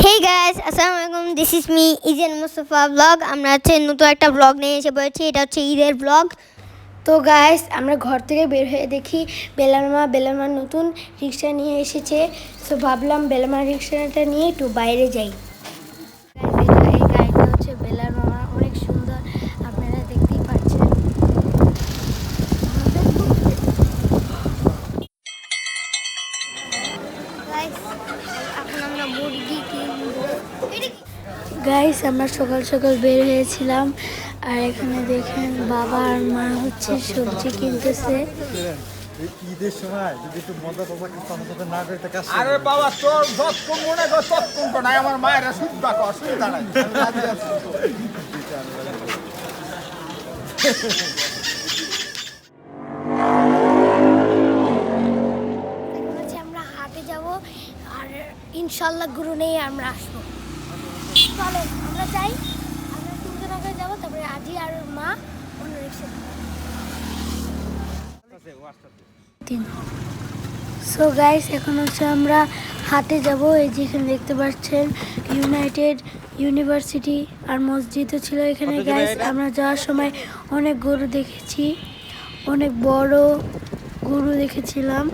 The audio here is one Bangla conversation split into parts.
Hey guys, Assalamualaikum. This is me, Izen Mustafa vlog. আমরা হচ্ছে নতুন একটা vlog নিয়ে এসে পড়েছি। এটা হচ্ছে ঈদের vlog. তো গাইস আমরা ঘর থেকে বের হয়ে দেখি বেলামা নতুন রিক্সা নিয়ে এসেছে। তো ভাবলাম বেলামা রিক্সাটা নিয়ে একটু বাইরে যাই। এই গাড়িটা হচ্ছে বেলামা, অনেক সুন্দর, আপনারা দেখতেই পাচ্ছেন। Guys, এখন আমরা মুরগি কিনবো। গাইস আমরা সকাল সকাল বের হয়েছিলাম, আর এখানে দেখেন বাবা আর মা হচ্ছে সবজি কিনতেছে। ঈদের সময় যদি একটু মজা টজা কিছু আমার সাথে না করে থাকে। আরে বাবা তোর যতক্ষণ মনে কর ততক্ষণ তো নাই, আমার মায়েরা সুদ্ধা কর অসুবিধা নাই। আমরা হাটে যাব আর ইনশাল্লাহ গরু নিয়ে আমরা আসবো। চলেন আমরা যাই, আমরা তিনজন আগে যাবো, তারপরে আজি আর মা অন্য রিক্সা। সো গাইস এখন হচ্ছে আমরা হাটে যাব। এই যেখানে দেখতে পাচ্ছেন ইউনাইটেড ইউনিভার্সিটি আর মসজিদও ছিল এখানে। গাইস আমরা যাওয়ার সময় অনেক গরু দেখেছি, অনেক বড় গরু দেখেছিলাম।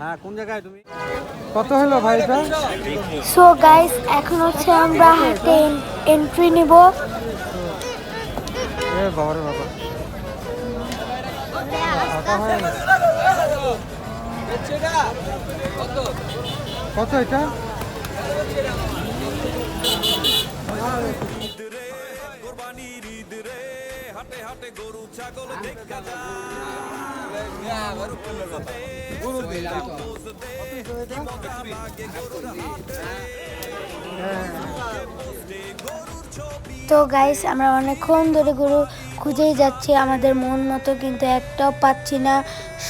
হ্যাঁ, কোন জায়গায় তুমি? কত হলো ভাই এটা? সো গাইস এখন হচ্ছে আমরা হাটে এন্ট্রি নিব। এ বাবা রে বাবা, কত এটা? তো গাইস আমরা অনেকক্ষণ ধরে গরু খুঁজেই যাচ্ছি আমাদের মন মতো, কিন্তু একটাও পাচ্ছি না।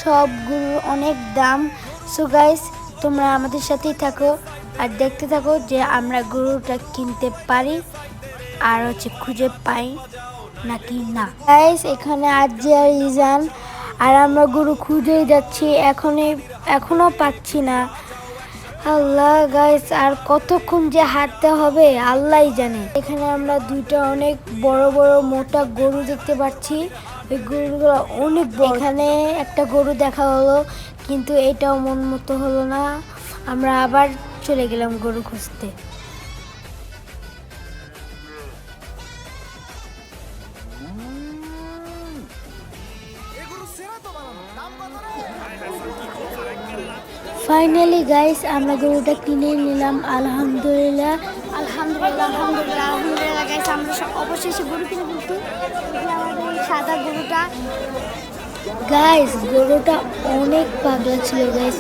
সব গরুর অনেক দাম। সো গাইস তোমরা আমাদের সাথেই থাকো আর দেখতে থাকো যে আমরা গরুটা কিনতে পারি আর হচ্ছে খুঁজে পাই নাকি না। গাইস এখানে আজি আর ইজান, আর আমরা গরু খুঁজেই যাচ্ছি, এখনো পাচ্ছি না। আল্লাহ গাইস, আর কতক্ষণ যে হাঁটতে হবে আল্লাহই জানে। এখানে আমরা দুইটা অনেক বড় বড় মোটা গরু দেখতে পাচ্ছি। ওই গরুগুলো অনেক বড়। এখানে একটা গরু দেখা হলো, কিন্তু এটাও মন মতো হলো না। আমরা আবার চলে গেলাম গরু খুঁজতে। ফাইনালি গাইস আমরা গরুটা কিনে নিলাম। আলহামদুলিল্লাহ গাইস, আমরা অবশেষে গরু কিনে ফেলছি। আমাদের সাদা গরুটা গাইস, গরুটা অনেক পাগলা ছিল গাইস।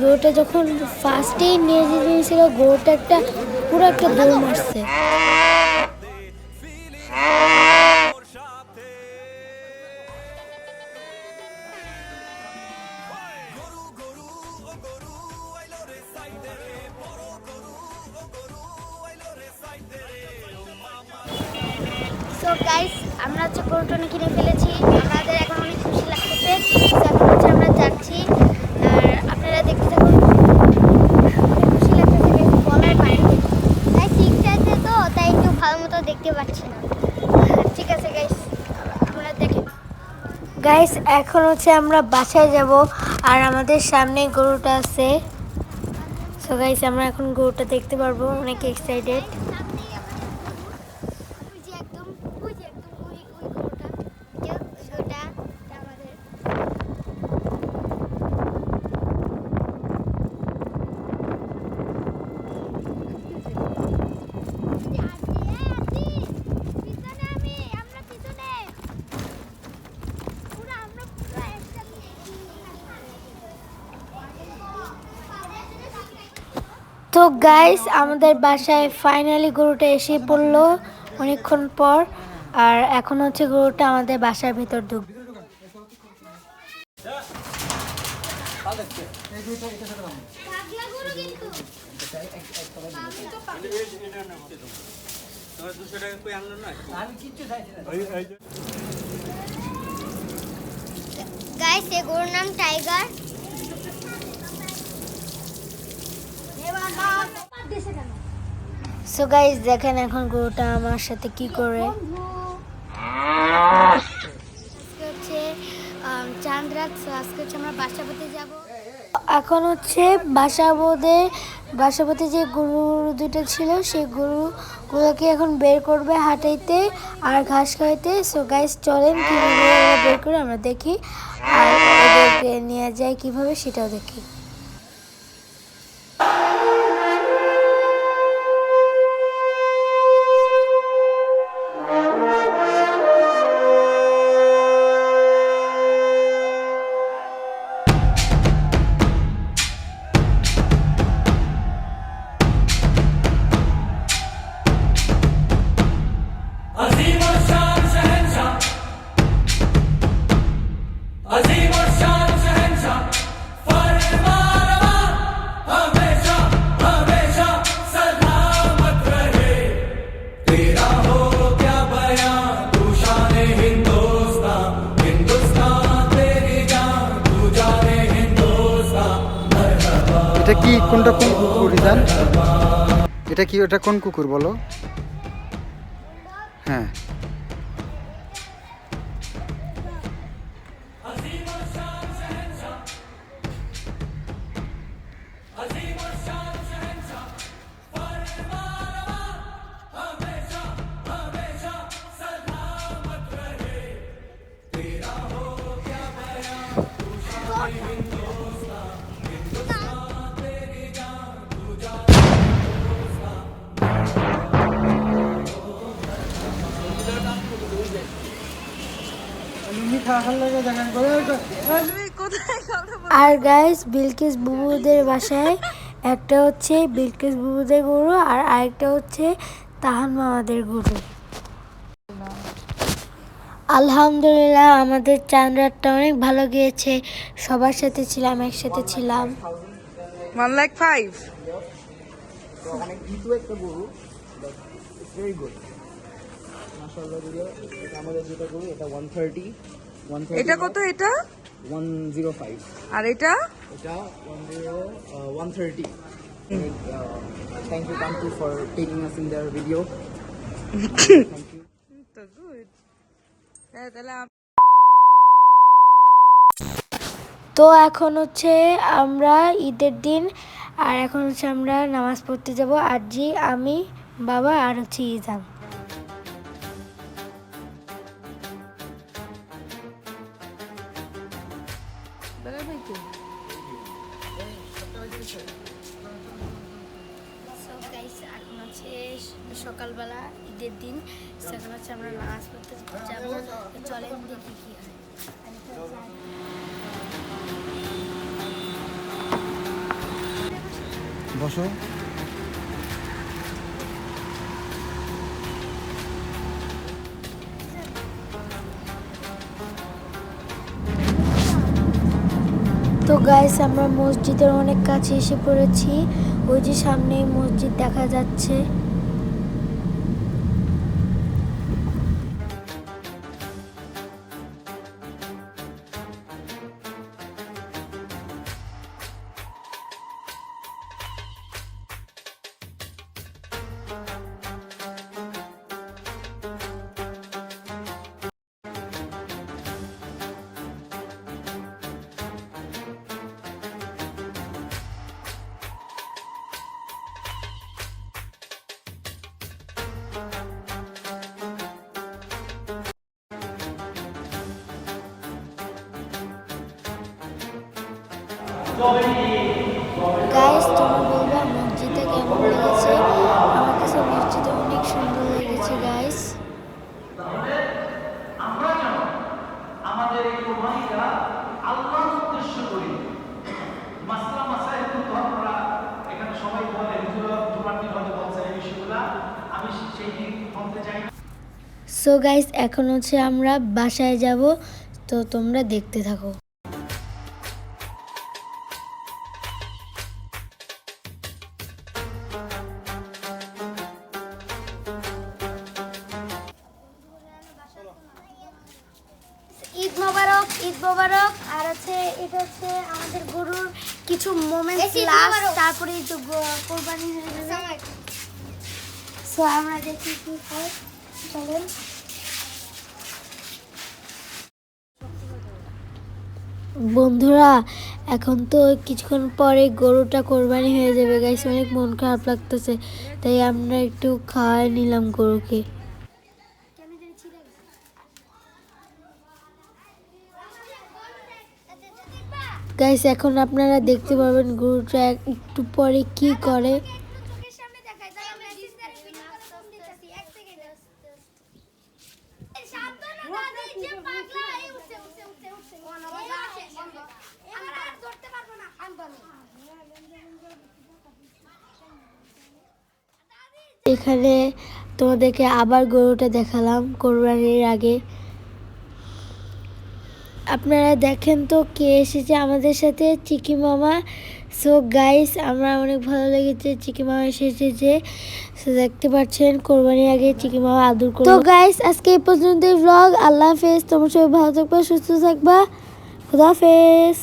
গরুটা যখন ফার্স্টেই নিয়ে যেতেছিল, গরুটা পুরো একটা দৌড় মারছে। সো গাইস আমরা হচ্ছে গরুটা কিনে ফেলেছি। আমাদের এখন অনেক খুশি লাগতেছে। এখন হচ্ছে আমরা যাচ্ছি, আর আপনারা দেখতে থাকুন। খুশি লাগতেছে গাইস, বলার বাইরে। তাই ঠিকঠাক আছে তো, তাই একটু ভালো মতো দেখতে পাচ্ছি না। ঠিক আছে গাইস, আমরা দেখি। গাইস এখন হচ্ছে আমরা বাসায় যাব, আর আমাদের সামনে গরুটা আছে। সো গাইস আমরা এখন গরুটা দেখতে পারবো, অনেক এক্সাইটেড। তো গাইস আমাদের বাসায় ফাইনালি গরুটা এসে পড়লো অনেকক্ষণ পর, আর এখন হচ্ছে গরুটা আমাদের বাসার ভিতর ঢুকবে। এই দুইটা এটা সাথে নাও। গাইস এই গরুর নাম টাইগার। সো গাইস দেখেন এখন গরুটা আমার সাথে কি করে। আজকে হচ্ছে চাঁদ রাত, আজকে হচ্ছে আমরা বাসাবোতে যাব। এখন হচ্ছে বাসাবোতে যে গরু দুটো ছিল সেই গরুগুলোকে এখন বের করবে হাঁটাইতে আর ঘাস খাইতে। সো গাইস চলেন কীভাবে বের করে আমরা দেখি আর ওদেরকে নিয়ে যাই কীভাবে সেটাও দেখি। এটা কি কোনটা কোন কুকুর ইজান? এটা কি ওটা কোন কুকুর বলো? হ্যাঁ আর গাইস বিলকিস বুবুদের বাসায় একটা হচ্ছে বিলকিস বুবুদের গরু আর আরেকটা হচ্ছে তাহান মামাদের গরু। আলহামদুলিল্লাহ আমাদের চাঁদ রাতটা অনেক ভালো গিয়েছে, সবার সাথে ছিলাম, একসাথে ছিলাম। 1,05,000 অনেক দ্রুত একটা গরু, ভেরি গুড মাশাআল্লাহ। এটা আমাদের যেটা গরু এটা 130 এটা কত? এটা 105 আর এটা এটা 130 থ্যাংক ইউ কান্টু for taking us in their video. Thank you. তো গুড। তাহলে তো এখন হচ্ছে আমরা ঈদের দিন আর এখন হচ্ছে আমরা নামাজ পড়তে যাব। আরজি, আমি, বাবা আর হচ্ছে ইজান। এখন হচ্ছে সকালবেলা ঈদের দিন, এখন হচ্ছে আমরা নামাজ পড়তে যাবো। চলেন দেখি কি হয়। বসো। তো গাইস আমরা মসজিদের অনেক কাছে এসে পড়েছি, ওই যে সামনে মসজিদ দেখা যাচ্ছে। গাইস তোমরা বলবা মসজিদে কেমন লেগেছে? আমার কাছে মসজিদে অনেক সুন্দর লেগেছে গাইস। আমাদের এই কোরবানিটা আল্লাহর উদ্দেশ্য করি। মাসলা মাসাইল কিন্তু আপনারা এখানে সবাই বলে জুমার দিন হয়তো বলছেন এই বিষয়গুলা, আমি সেই দিন বলতে চাই না। সো গাইস এখন হচ্ছে আমরা বাসায় যাব, তো তোমরা দেখতে থাকো। ঈদ মোবারক। আর হচ্ছে এটা হচ্ছে আমাদের গরুর কিছু মোমেন্টস ঈদ লাস্ট, মোবারক। তারপরে এই তো কোরবানি হয়ে যাবে। সো আমরা দেখি কি হয়, চলেন। বন্ধুরা এখন তো কিছুক্ষণ পরে গরুটা কোরবানি হয়ে যাবে গাইস, অনেক মন খারাপ লাগতেছে, তাই আমরা একটু খাওয়াই নিলাম গরুকে। গাইস এখন আপনারা দেখতে পাবেন গরুটা একটু পরে কি করে। এখানে তোমাদেরকে আবার গরুটা দেখালাম কোরবানির আগে। আপনারা দেখেন তো কে এসেছে আমাদের সাথে, চিকি মামা। সো গাইস আমরা অনেক ভালো লেগেছে চিকি মামা এসেছে। সো দেখতে পাচ্ছেন কোরবানির আগে চিকি মামা আদর করে। তো গাইস আজকে এই পর্যন্তই ব্লগ। আল্লাহ হাফেজ, তোমরা সবাই ভালো থাকবা, সুস্থ থাকবা, খুদা হাফেজ।